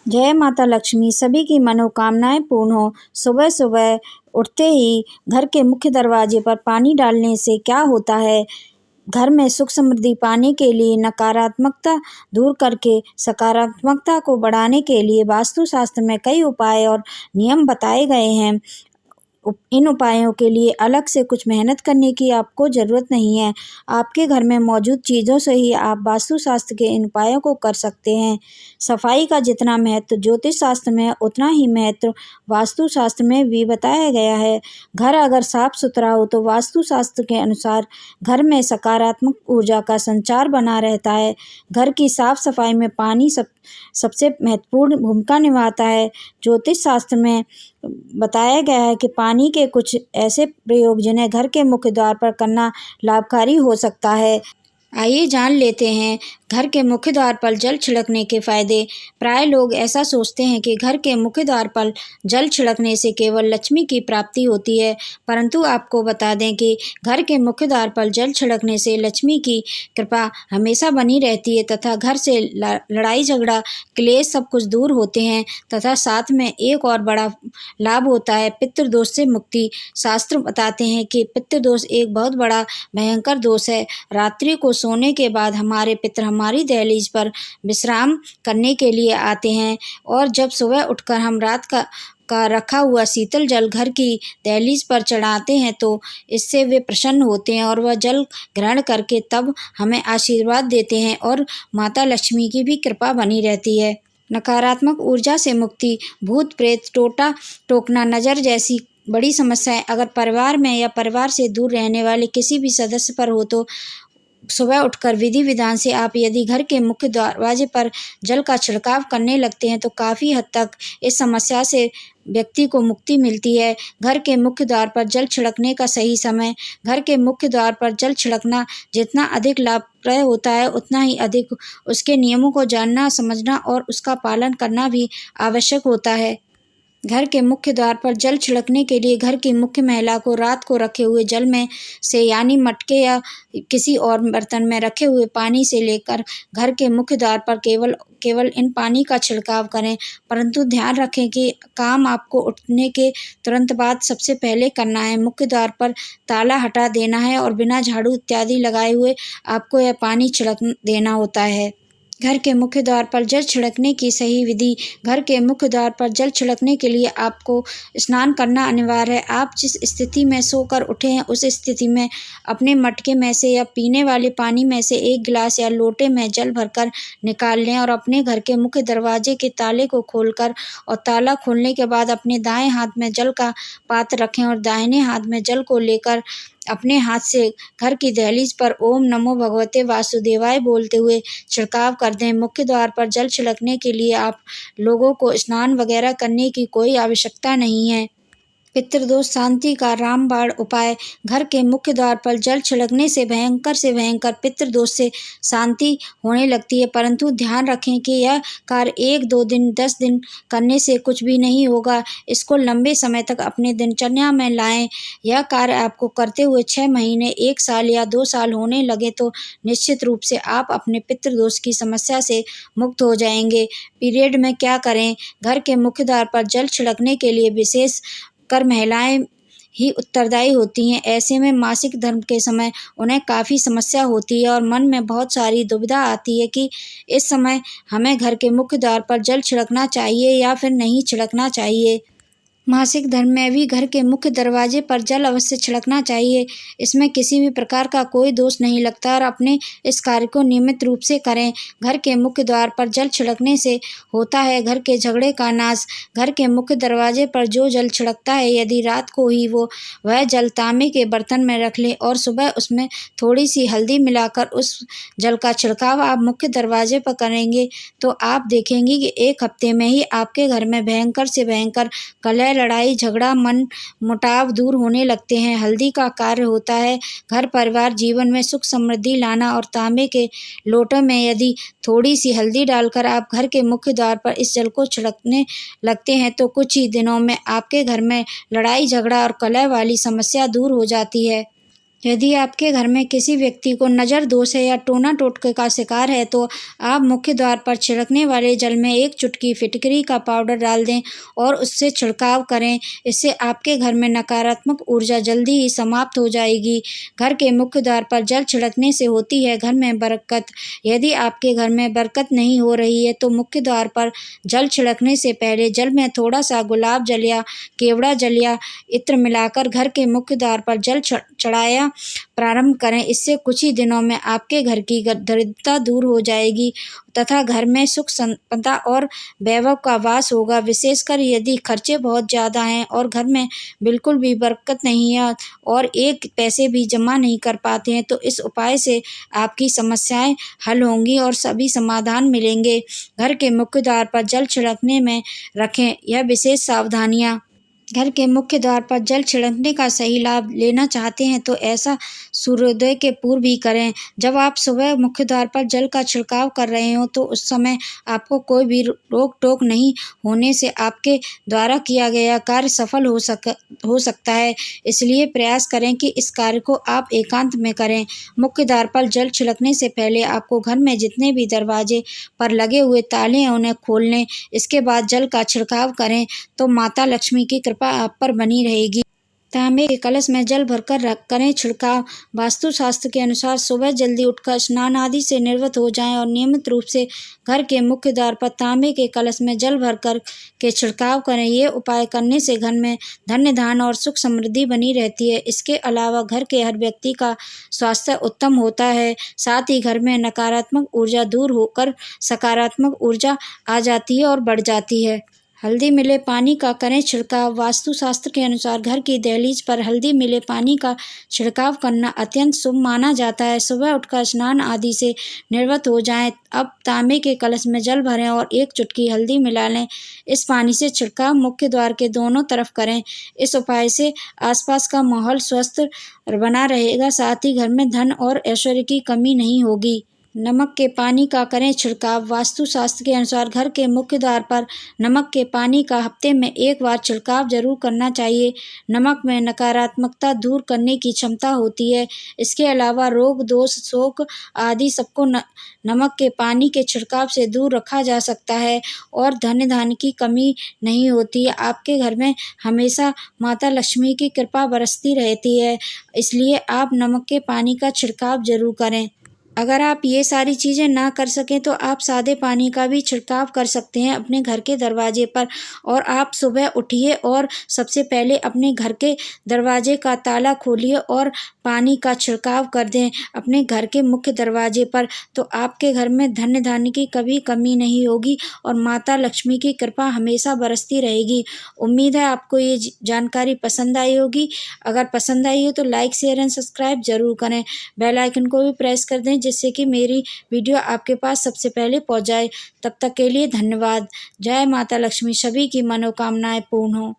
जय माता लक्ष्मी, सभी की मनोकामनाएं पूर्ण हो। सुबह सुबह उठते ही घर के मुख्य दरवाजे पर पानी डालने से क्या होता है? घर में सुख समृद्धि पाने के लिए, नकारात्मकता दूर करके सकारात्मकता को बढ़ाने के लिए वास्तु शास्त्र में कई उपाय और नियम बताए गए हैं। इन उपायों के लिए अलग से कुछ मेहनत करने की आपको ज़रूरत नहीं है। आपके घर में मौजूद चीज़ों से ही आप वास्तुशास्त्र के इन उपायों को कर सकते हैं। सफाई का जितना महत्व ज्योतिष शास्त्र में है, उतना ही महत्व वास्तुशास्त्र में भी बताया गया है। घर अगर साफ सुथरा हो तो वास्तुशास्त्र के अनुसार घर में सकारात्मक ऊर्जा का संचार बना रहता है। घर की साफ सफाई में पानी सबसे महत्वपूर्ण भूमिका निभाता है। ज्योतिष शास्त्र में बताया गया है कि पानी के कुछ ऐसे प्रयोग जिन्हें घर के मुख्य द्वार पर करना लाभकारी हो सकता है। आइए जान लेते हैं घर के मुख्य द्वार पर जल छिड़कने के फायदे। प्राय लोग ऐसा सोचते हैं कि घर के मुख्य द्वार पर जल छिड़कने से केवल लक्ष्मी की प्राप्ति होती है, परंतु आपको बता दें कि घर के मुख्य द्वार पर जल छिड़कने से लक्ष्मी की कृपा हमेशा बनी रहती है तथा घर से लड़ाई झगड़ा क्लेश सब कुछ दूर होते हैं तथा साथ में एक और बड़ा लाभ होता है, पितृदोष से मुक्ति। शास्त्र बताते हैं कि पितृदोष एक बहुत बड़ा भयंकर दोष है। रात्रि को सोने के बाद हमारे पितर हमारी दहलीज पर विश्राम करने के लिए आते हैं और जब सुबह उठकर हम रात का रखा हुआ शीतल जल घर की दहलीज पर चढ़ाते हैं तो इससे वे प्रसन्न होते हैं और वह जल ग्रहण करके तब हमें आशीर्वाद देते हैं और माता लक्ष्मी की भी कृपा बनी रहती है। नकारात्मक ऊर्जा से मुक्ति, भूत प्रेत टोकना नज़र जैसी बड़ी समस्याएं अगर परिवार में या परिवार से दूर रहने वाले किसी भी सदस्य पर हो तो सुबह उठकर विधि विधान से आप यदि घर के मुख्य दरवाजे पर जल का छिड़काव करने लगते हैं तो काफ़ी हद तक इस समस्या से व्यक्ति को मुक्ति मिलती है। घर के मुख्य द्वार पर जल छिड़कने का सही समय। घर के मुख्य द्वार पर जल छिड़कना जितना अधिक लाभप्रद होता है उतना ही अधिक उसके नियमों को जानना, समझना और उसका पालन करना भी आवश्यक होता है। घर के मुख्य द्वार पर जल छिड़कने के लिए घर की मुख्य महिला को रात को रखे हुए जल में से यानी मटके या किसी और बर्तन में रखे हुए पानी से लेकर घर के मुख्य द्वार पर केवल इन पानी का छिड़काव करें, परंतु ध्यान रखें कि काम आपको उठने के तुरंत बाद सबसे पहले करना है। मुख्य द्वार पर ताला हटा देना है और बिना झाड़ू इत्यादि लगाए हुए आपको यह पानी छिड़क देना होता है। घर के मुख्य द्वार पर जल छिड़कने की सही विधि। घर के मुख्य द्वार पर जल छिड़कने के लिए आपको स्नान करना अनिवार्य है। आप जिस स्थिति में सोकर उठे हैं उस स्थिति में अपने मटके में से या पीने वाले पानी में से एक गिलास या लोटे में जल भरकर निकाल लें और अपने घर के मुख्य दरवाजे के ताले को खोलकर और ताला खोलने के बाद अपने दाएं हाथ में जल का पात्र रखें और दाहिने हाथ में जल को लेकर अपने हाथ से घर की दहलीज पर ओम नमो भगवते वासुदेवाय बोलते हुए छिड़काव कर दें। मुख्य द्वार पर जल छिड़कने के लिए आप लोगों को स्नान वगैरह करने की कोई आवश्यकता नहीं है। पितृदोष शांति का रामबाण उपाय। घर के मुख्य द्वार पर जल छिड़कने से भयंकर पितृदोष से शांति होने लगती है, परंतु ध्यान रखें कि यह कार्य 1, 2 दिन, 10 दिन करने से कुछ भी नहीं होगा। इसको लंबे समय तक अपने दिनचर्या में लाएं। यह कार्य आपको करते हुए 6 महीने, 1 साल या 2 साल होने लगे तो निश्चित रूप से आप अपने पितृदोष की समस्या से मुक्त हो जाएंगे। पीरियड में क्या करें? घर के मुख्य द्वार पर जल छिड़कने के लिए विशेष कर महिलाएं ही उत्तरदायी होती हैं। ऐसे में मासिक धर्म के समय उन्हें काफ़ी समस्या होती है और मन में बहुत सारी दुविधा आती है कि इस समय हमें घर के मुख्य द्वार पर जल छिड़कना चाहिए या फिर नहीं छिड़कना चाहिए। मासिक धर्म में भी घर के मुख्य दरवाजे पर जल अवश्य छिड़कना चाहिए। इसमें किसी भी प्रकार का कोई दोष नहीं लगता और अपने इस कार्य को नियमित रूप से करें। घर के मुख्य द्वार पर जल छिड़कने से होता है घर के झगड़े का नाश। घर के मुख्य दरवाजे पर जो जल छिड़कता है यदि रात को ही वह जल तांबे के बर्तन में रख ले और सुबह उसमें थोड़ी सी हल्दी मिलाकर उस जल का छिड़काव आप मुख्य दरवाजे पर करेंगे तो आप देखेंगे कि 1 हफ्ते में ही आपके घर में भयंकर से भयंकर कलह, लड़ाई झगड़ा, मन मुटाव दूर होने लगते हैं। हल्दी का कार्य होता है घर परिवार जीवन में सुख समृद्धि लाना और तांबे के लोटे में यदि थोड़ी सी हल्दी डालकर आप घर के मुख्य द्वार पर इस जल को छिड़कने लगते हैं तो कुछ ही दिनों में आपके घर में लड़ाई झगड़ा और कलह वाली समस्या दूर हो जाती है। यदि आपके घर में किसी व्यक्ति को नज़र दोष है या टोना टोटके का शिकार है तो आप मुख्य द्वार पर छिड़कने वाले जल में 1 चुटकी फिटकरी का पाउडर डाल दें और उससे छिड़काव करें। इससे आपके घर में नकारात्मक ऊर्जा जल्दी ही समाप्त हो जाएगी। घर के मुख्य द्वार पर जल छिड़कने से होती है घर में बरकत। यदि आपके घर में बरकत नहीं हो रही है तो मुख्य द्वार पर जल छिड़कने से पहले जल में थोड़ा सा गुलाब जल या केवड़ा जल या इत्र मिलाकर घर के मुख्य द्वार पर जल चढ़ाया प्रारंभ करें। इससे कुछ ही दिनों में आपके घर की दरिद्रता दूर हो जाएगी तथा घर में सुख संपदा और वैभव का वास होगा। विशेषकर यदि खर्चे बहुत ज़्यादा हैं और घर में बिल्कुल भी बरकत नहीं है और एक पैसे भी जमा नहीं कर पाते हैं तो इस उपाय से आपकी समस्याएं हल होंगी और सभी समाधान मिलेंगे। घर के मुख्य द्वार पर जल छिड़कने में रखें यह विशेष सावधानियाँ। घर के मुख्य द्वार पर जल छिड़कने का सही लाभ लेना चाहते हैं तो ऐसा सूर्योदय के पूर्व ही करें। जब आप सुबह मुख्य द्वार पर जल का छिड़काव कर रहे हो तो उस समय आपको कोई भी रोक टोक नहीं होने से आपके द्वारा किया गया कार्य सफल हो सकता है। इसलिए प्रयास करें कि इस कार्य को आप एकांत में करें। मुख्य द्वार पर जल छिड़कने से पहले आपको घर में जितने भी दरवाजे पर लगे हुए ताले हैं उन्हें खोल लें। इसके बाद जल का छिड़काव करें तो माता लक्ष्मी की कृपा आप पर बनी रहेगी। तांबे के कलश में जल भरकर करें छिड़काव। वास्तुशास्त्र के अनुसार सुबह जल्दी उठकर स्नान आदि से निवृत्त हो जाएं और नियमित रूप से घर के मुख्य द्वार पर तांबे के कलश में जल भरकर के छिड़काव करें। ये उपाय करने से घर में धन्य धान और सुख समृद्धि बनी रहती है। इसके अलावा घर के हर व्यक्ति का स्वास्थ्य उत्तम होता है। साथ ही घर में नकारात्मक ऊर्जा दूर होकर सकारात्मक ऊर्जा आ जाती है और बढ़ जाती है। हल्दी मिले पानी का करें छिड़काव। वास्तुशास्त्र के अनुसार घर की दहलीज पर हल्दी मिले पानी का छिड़काव करना अत्यंत शुभ माना जाता है। सुबह उठकर स्नान आदि से निवृत्त हो जाएं। अब तांबे के कलश में जल भरें और 1 चुटकी हल्दी मिला लें। इस पानी से छिड़काव मुख्य द्वार के दोनों तरफ करें। इस उपाय से आसपास का माहौल स्वस्थ बना रहेगा। साथ ही घर में धन और ऐश्वर्य की कमी नहीं होगी। नमक के पानी का करें छिड़काव। वास्तुशास्त्र के अनुसार घर के मुख्य द्वार पर नमक के पानी का हफ्ते में 1 बार छिड़काव जरूर करना चाहिए। नमक में नकारात्मकता दूर करने की क्षमता होती है। इसके अलावा रोग दोष शोक आदि सबको नमक के पानी के छिड़काव से दूर रखा जा सकता है और धन धान्य की कमी नहीं होती है। आपके घर में हमेशा माता लक्ष्मी की कृपा बरसती रहती है। इसलिए आप नमक के पानी का छिड़काव जरूर करें। अगर आप ये सारी चीज़ें ना कर सकें तो आप सादे पानी का भी छिड़काव कर सकते हैं अपने घर के दरवाजे पर। और आप सुबह उठिए और सबसे पहले अपने घर के दरवाजे का ताला खोलिए और पानी का छिड़काव कर दें अपने घर के मुख्य दरवाजे पर। तो आपके घर में धन्य धान्य की कभी कमी नहीं होगी और माता लक्ष्मी की कृपा हमेशा बरसती रहेगी। उम्मीद है आपको ये जानकारी पसंद आई होगी। अगर पसंद आई हो तो लाइक शेयर एंड सब्सक्राइब जरूर करें। बेल आइकन को भी प्रेस कर दें जिससे कि मेरी वीडियो आपके पास सबसे पहले पहुंच जाए। तब तक के लिए धन्यवाद। जय माता लक्ष्मी। सभी की मनोकामनाएं पूर्ण हो।